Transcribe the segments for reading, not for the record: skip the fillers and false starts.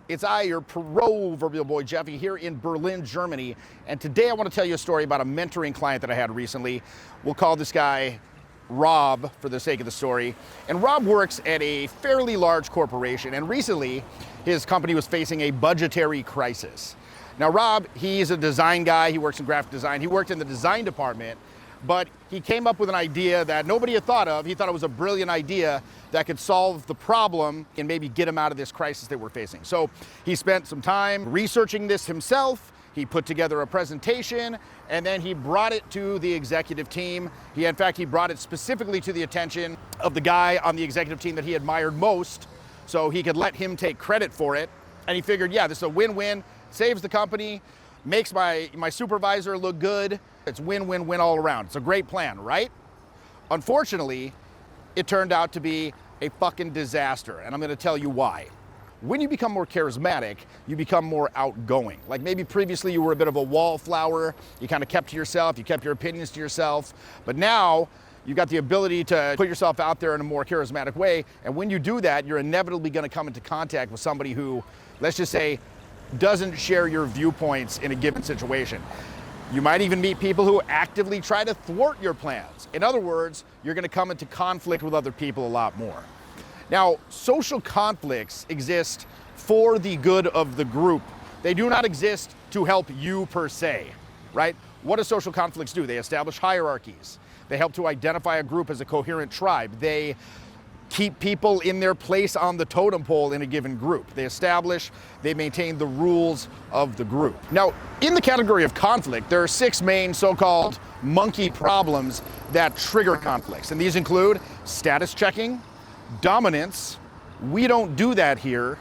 It's I, your proverbial boy Jeffy, here in Berlin, Germany. And today I want to tell you a story about a mentoring client that I had recently. We'll call this guy Rob for the sake of the story. And Rob works at a fairly large corporation. And recently, his company was facing a budgetary crisis. Now, Rob, he's a design guy. He works in graphic design. He worked in the design department. But he came up with an idea that nobody had thought of. He thought it was a brilliant idea that could solve the problem and maybe get him out of this crisis that we're facing. So he spent some time researching this himself. He put together a presentation, and then he brought it to the executive team. In fact, he brought it specifically to the attention of the guy on the executive team that he admired most, so he could let him take credit for it. And he figured, yeah, this is a win-win, saves the company, makes my supervisor look good. It's win-win-win all around. It's a great plan, right? Unfortunately, it turned out to be a fucking disaster, and I'm gonna tell you why. When you become more charismatic, you become more outgoing. Like maybe previously you were a bit of a wallflower, you kind of kept to yourself, you kept your opinions to yourself, but now you've got the ability to put yourself out there in a more charismatic way, and when you do that, you're inevitably gonna come into contact with somebody who, let's just say, doesn't share your viewpoints in a given situation. You might even meet people who actively try to thwart your plans. In other words, you're gonna come into conflict with other people a lot more. Now, social conflicts exist for the good of the group. They do not exist to help you per se, right? What do social conflicts do? They establish hierarchies. They help to identify a group as a coherent tribe. They keep people in their place on the totem pole in a given group. They maintain the rules of the group. Now, in the category of conflict, there are 6 main so-called monkey problems that trigger conflicts. And these include status checking, dominance, we don't do that here,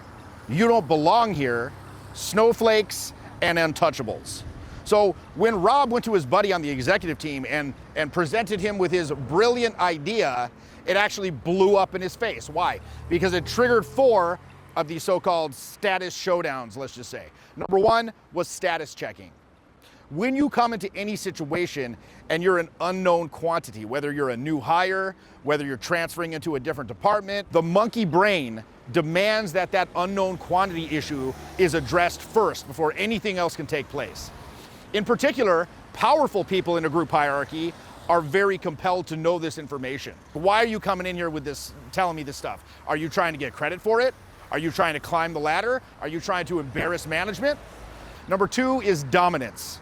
you don't belong here, snowflakes, and untouchables. So when Rob went to his buddy on the executive team and presented him with his brilliant idea, it actually blew up in his face. Why? Because it triggered 4 of these so-called status showdowns, let's just say. Number 1 was status checking. When you come into any situation and you're an unknown quantity, whether you're a new hire, whether you're transferring into a different department, the monkey brain demands that that unknown quantity issue is addressed first before anything else can take place. In particular, powerful people in a group hierarchy are very compelled to know this information. Why are you coming in here with this, telling me this stuff? Are you trying to get credit for it? Are you trying to climb the ladder? Are you trying to embarrass management? Number 2 is dominance.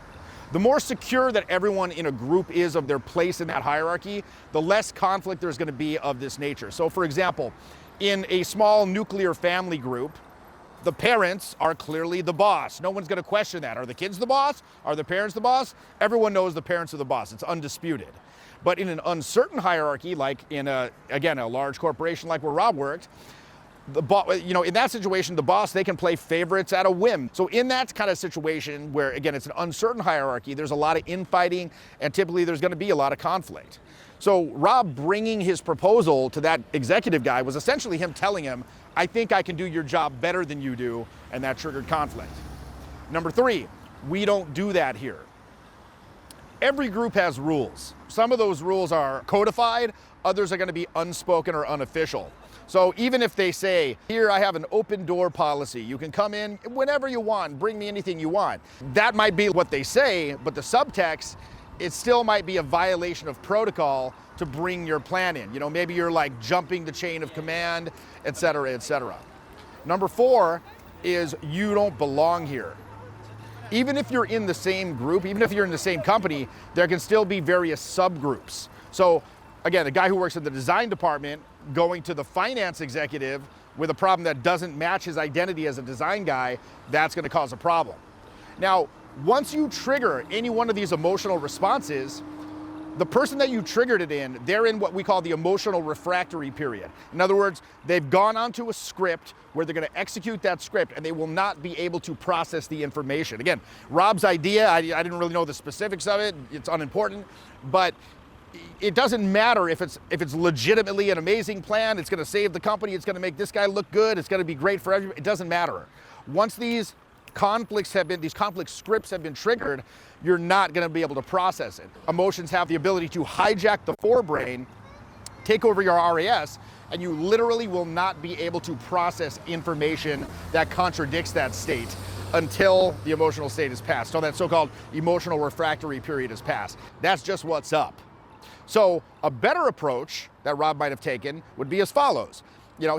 The more secure that everyone in a group is of their place in that hierarchy, the less conflict there's going to be of this nature. So for example, in a small nuclear family group, the parents are clearly the boss. No one's going to question that. Are the kids the boss? Are the parents the boss? Everyone knows the parents are the boss. It's undisputed. But in an uncertain hierarchy, like in a large corporation like where Rob worked, in that situation, the boss, they can play favorites at a whim. So in that kind of situation where, again, it's an uncertain hierarchy, there's a lot of infighting, and typically there's going to be a lot of conflict. So Rob bringing his proposal to that executive guy was essentially him telling him, I think I can do your job better than you do, and that triggered conflict. Number 3, we don't do that here. Every group has rules. Some of those rules are codified, others are going to be unspoken or unofficial. So even if they say, here I have an open door policy, you can come in whenever you want, bring me anything you want. That might be what they say, but the subtext, it still might be a violation of protocol to bring your plan in. Maybe you're like jumping the chain of command, et cetera, et cetera. Number 4 is you don't belong here. Even if you're in the same group, even if you're in the same company, there can still be various subgroups. So again, the guy who works in the design department going to the finance executive with a problem that doesn't match his identity as a design guy, that's going to cause a problem. Now, once you trigger any one of these emotional responses, the person that you triggered it in, they're in what we call the emotional refractory period. In other words, they've gone onto a script where they're going to execute that script and they will not be able to process the information. Again, Rob's idea, I didn't really know the specifics of it, it's unimportant, but it doesn't matter if it's legitimately an amazing plan, it's going to save the company, it's going to make this guy look good, it's going to be great for everybody, it doesn't matter. Once these conflict scripts have been triggered, you're not going to be able to process it. Emotions have the ability to hijack the forebrain take over your RAS, and you literally will not be able to process information that contradicts that state until the emotional state is passed. So that so-called emotional refractory period is passed. That's just what's up. So a better approach that Rob might have taken would be as follows.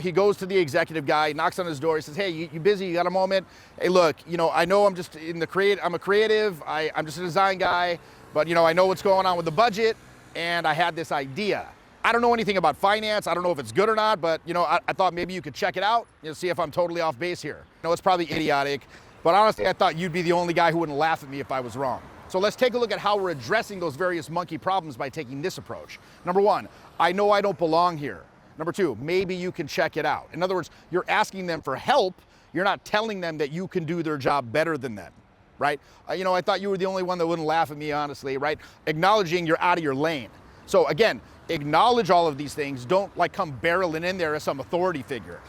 He goes to the executive guy, knocks on his door, he says, hey, you busy, you got a moment? Hey, look, I know I'm just in the I'm a creative, I'm just a design guy, but I know what's going on with the budget, and I had this idea. I don't know anything about finance. I don't know if it's good or not, but I thought maybe you could check it out, see if I'm totally off base here. It's probably idiotic, but honestly, I thought you'd be the only guy who wouldn't laugh at me if I was wrong. So let's take a look at how we're addressing those various monkey problems by taking this approach. Number one, I know I don't belong here. Number two, maybe you can check it out. In other words, you're asking them for help. You're not telling them that you can do their job better than them, right? I thought you were the only one that wouldn't laugh at me, honestly, right? Acknowledging you're out of your lane. So again, acknowledge all of these things. Don't come barreling in there as some authority figure.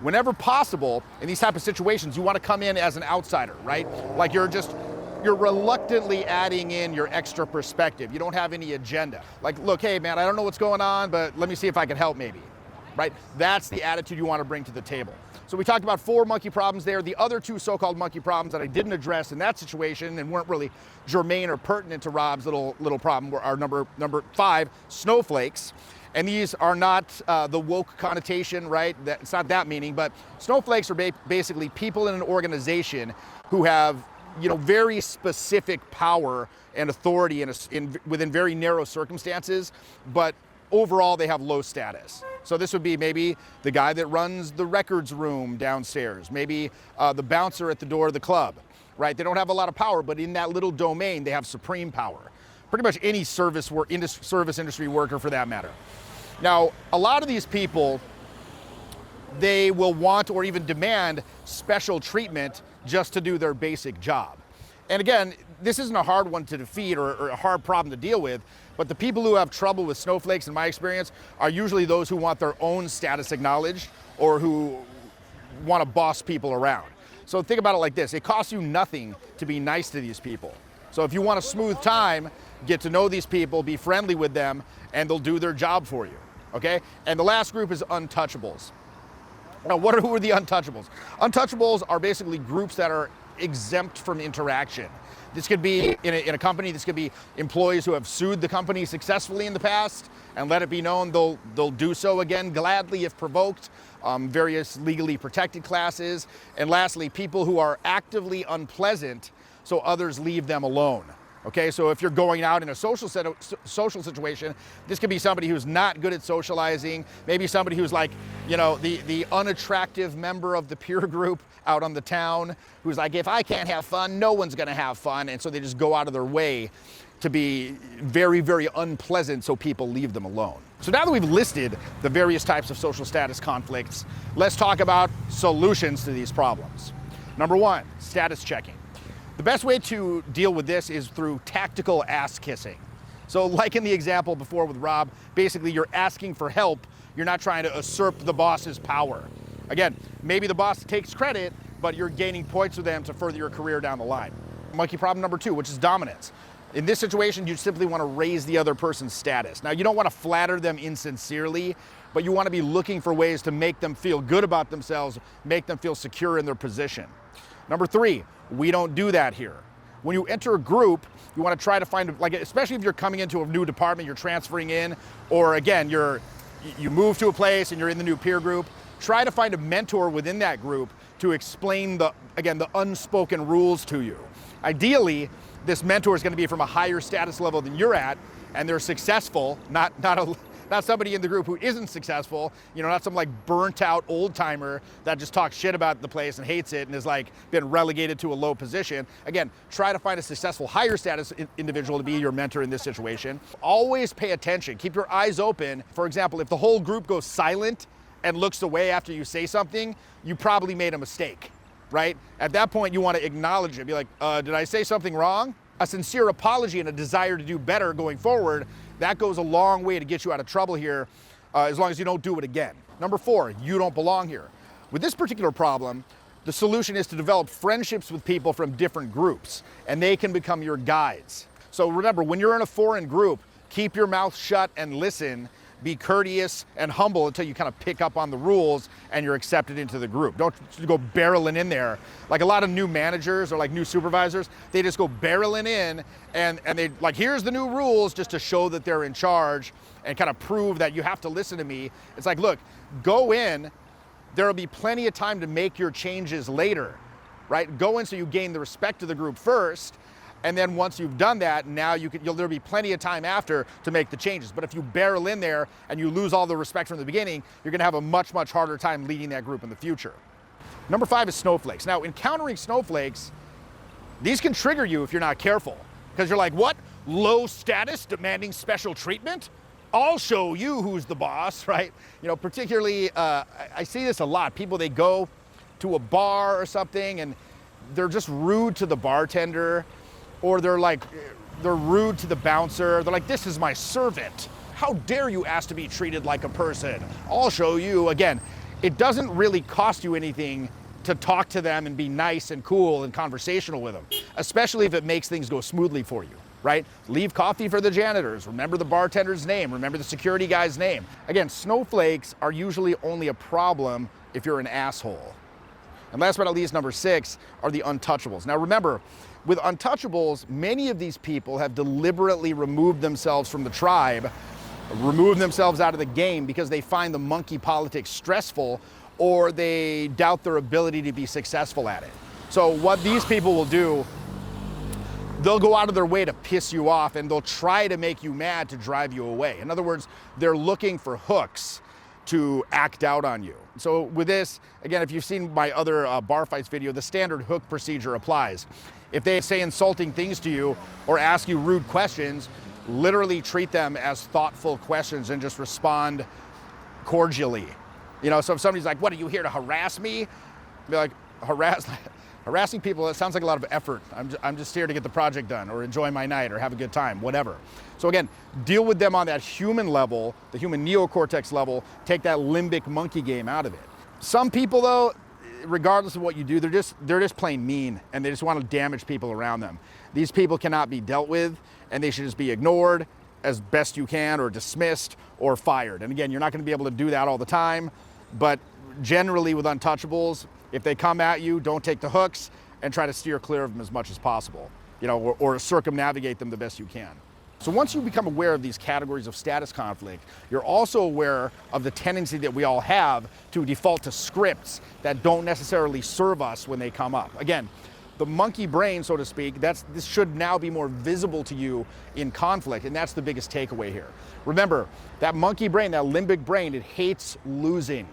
Whenever possible, in these type of situations, you want to come in as an outsider, right? Like you're reluctantly adding in your extra perspective. You don't have any agenda. Like, look, hey man, I don't know what's going on, but let me see if I can help maybe, right? That's the attitude you want to bring to the table. So we talked about 4 monkey problems there. The other 2 so-called monkey problems that I didn't address in that situation and weren't really germane or pertinent to Rob's little problem are number 5, snowflakes. And these are not the woke connotation, right? It's not that meaning, but snowflakes are basically people in an organization who have very specific power and authority within very narrow circumstances, but overall they have low status. So this would be maybe the guy that runs the records room downstairs, maybe the bouncer at the door of the club, right? They don't have a lot of power, but in that little domain, they have supreme power. Pretty much any service industry worker for that matter. Now, a lot of these people, they will want or even demand special treatment just to do their basic job. And again, this isn't a hard one to defeat or a hard problem to deal with, but the people who have trouble with snowflakes, in my experience, are usually those who want their own status acknowledged or who want to boss people around. So think about it like this. It costs you nothing to be nice to these people. So if you want a smooth time, get to know these people, be friendly with them, and they'll do their job for you, okay? And the last group is Untouchables. Now, who are the Untouchables? Untouchables are basically groups that are exempt from interaction. This could be in a company, this could be employees who have sued the company successfully in the past and let it be known they'll do so again gladly if provoked, various legally protected classes. And lastly, people who are actively unpleasant so others leave them alone. Okay, so if you're going out in a social situation, this could be somebody who's not good at socializing, maybe somebody who's like, the unattractive member of the peer group out on the town, who's like, if I can't have fun, no one's gonna have fun, and so they just go out of their way to be very, very unpleasant so people leave them alone. So now that we've listed the various types of social status conflicts, let's talk about solutions to these problems. Number 1, status checking. The best way to deal with this is through tactical ass kissing. So like in the example before with Rob, basically you're asking for help. You're not trying to usurp the boss's power. Again, maybe the boss takes credit, but you're gaining points with them to further your career down the line. Monkey problem number 2, which is dominance. In this situation, you simply want to raise the other person's status. Now, you don't want to flatter them insincerely, but you want to be looking for ways to make them feel good about themselves, make them feel secure in their position. Number 3, we don't do that here. When you enter a group, you want to try to find, especially if you're coming into a new department, you're transferring in, or again, you move to a place and you're in the new peer group, try to find a mentor within that group to explain the unspoken rules to you. Ideally, this mentor is going to be from a higher status level than you're at, and they're successful, not somebody in the group who isn't successful, not some burnt out old timer that just talks shit about the place and hates it and is been relegated to a low position. Again, try to find a successful higher status individual to be your mentor in this situation. Always pay attention, keep your eyes open. For example, if the whole group goes silent and looks away after you say something, you probably made a mistake, right? At that point, you want to acknowledge it, be like, did I say something wrong? A sincere apology and a desire to do better going forward, that goes a long way to get you out of trouble here, as long as you don't do it again. Number 4, you don't belong here. With this particular problem, the solution is to develop friendships with people from different groups, and they can become your guides. So remember, when you're in a foreign group, keep your mouth shut and listen. be courteous and humble until you kind of pick up on the rules and you're accepted into the group. Don't go barreling in there. Like a lot of new managers or like new supervisors, they just go barreling in and they like, here's the new rules, just to show that they're in charge and kind of prove that you have to listen to me. It's like, look, go in, there'll be plenty of time to make your changes later, right? Go in so you gain the respect of the group first, and then once you've done that, now there'll be plenty of time after to make the changes. But if you barrel in there and you lose all the respect from the beginning, you're gonna have a much, much harder time leading that group in the future. Number 5 is snowflakes. Now, encountering snowflakes, these can trigger you if you're not careful. Because you're like, what? Low status demanding special treatment? I'll show you who's the boss, right? You know, particularly, I see this a lot. People, they go to a bar or something and they're just rude to the bartender, or they're rude to the bouncer. They're like, this is my servant. How dare you ask to be treated like a person? I'll show you. Again, it doesn't really cost you anything to talk to them and be nice and cool and conversational with them, especially if it makes things go smoothly for you, right? Leave coffee for the janitors. Remember the bartender's name. Remember the security guy's name. Again, snowflakes are usually only a problem if you're an asshole. And last but not least, number 6 are the untouchables. Now remember, with untouchables, many of these people have deliberately removed themselves from the tribe, removed themselves out of the game because they find the monkey politics stressful, or they doubt their ability to be successful at it. So what these people will do, they'll go out of their way to piss you off, and they'll try to make you mad to drive you away. In other words, they're looking for hooks to act out on you. So with this, again, if you've seen my other bar fights video, the standard hook procedure applies. If they say insulting things to you or ask you rude questions, literally treat them as thoughtful questions and just respond cordially. You know, so if somebody's like, what, are you here to harass me? Be like, harassing people, it sounds like a lot of effort. I'm just here to get the project done or enjoy my night or have a good time, whatever. So again, deal with them on that human level, the human neocortex level, take that limbic monkey game out of it. Some people though, regardless of what you do, they're just plain mean and they just want to damage people around them. These people cannot be dealt with and they should just be ignored as best you can, or dismissed or fired. And again, you're not going to be able to do that all the time, but generally with untouchables, if they come at you, don't take the hooks and try to steer clear of them as much as possible, you know, or circumnavigate them the best you can. So once you become aware of these categories of status conflict, you're also aware of the tendency that we all have to default to scripts that don't necessarily serve us when they come up. Again, the monkey brain, so to speak, this should now be more visible to you in conflict, and that's the biggest takeaway here. Remember, that monkey brain, that limbic brain, it hates losing.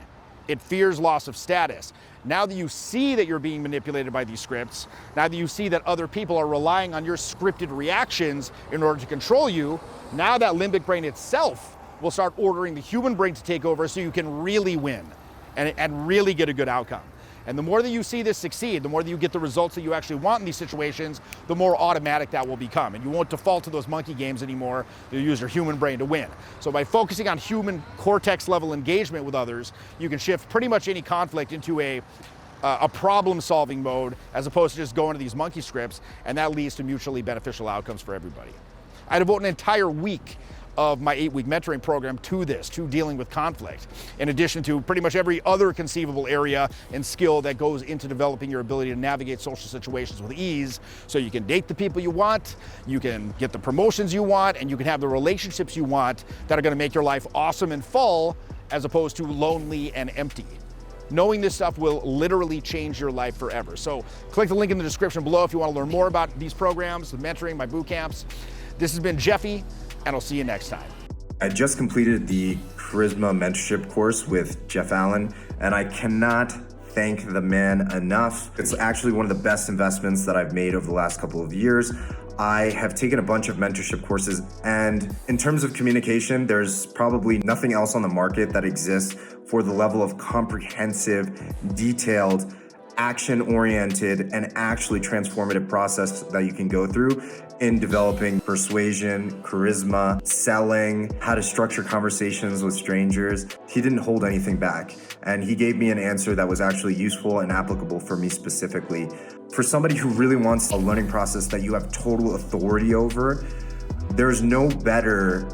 It fears loss of status. Now that you see that you're being manipulated by these scripts, now that you see that other people are relying on your scripted reactions in order to control you, now that limbic brain itself will start ordering the human brain to take over so you can really win and really get a good outcome. And the more that you see this succeed, the more that you get the results that you actually want in these situations, the more automatic that will become. And you won't default to those monkey games anymore. You'll use your human brain to win. So by focusing on human cortex level engagement with others, you can shift pretty much any conflict into a problem solving mode as opposed to just going to these monkey scripts, and that leads to mutually beneficial outcomes for everybody. I devote an entire week of my 8-week mentoring program to this, to dealing with conflict, in addition to pretty much every other conceivable area and skill that goes into developing your ability to navigate social situations with ease, so you can date the people you want, you can get the promotions you want, and you can have the relationships you want that are going to make your life awesome and full as opposed to lonely and empty. Knowing this stuff will literally change your life forever. So click the link in the description below if you want to learn more about these programs, the mentoring, my boot camps. This has been Jeffy, and I'll see you next time. I just completed the Charisma Mentorship course with Jeff Allen, and I cannot thank the man enough. It's actually one of the best investments that I've made over the last couple of years. I have taken a bunch of mentorship courses, and in terms of communication, there's probably nothing else on the market that exists for the level of comprehensive, detailed, action-oriented, and actually transformative process that you can go through in developing persuasion, charisma, selling, how to structure conversations with strangers. He didn't hold anything back, and he gave me an answer that was actually useful and applicable for me specifically. For somebody who really wants a learning process that you have total authority over, there's no better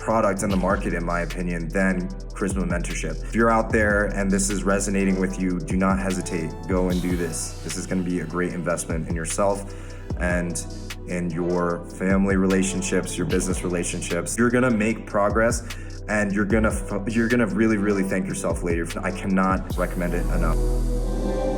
product in the market, in my opinion, than Charisma Mentorship. If you're out there and this is resonating with you, do not hesitate. Go and do this. This is going to be a great investment in yourself and in your family relationships, your business relationships. You're going to make progress, and you're going to really, really thank yourself later. I cannot recommend it enough.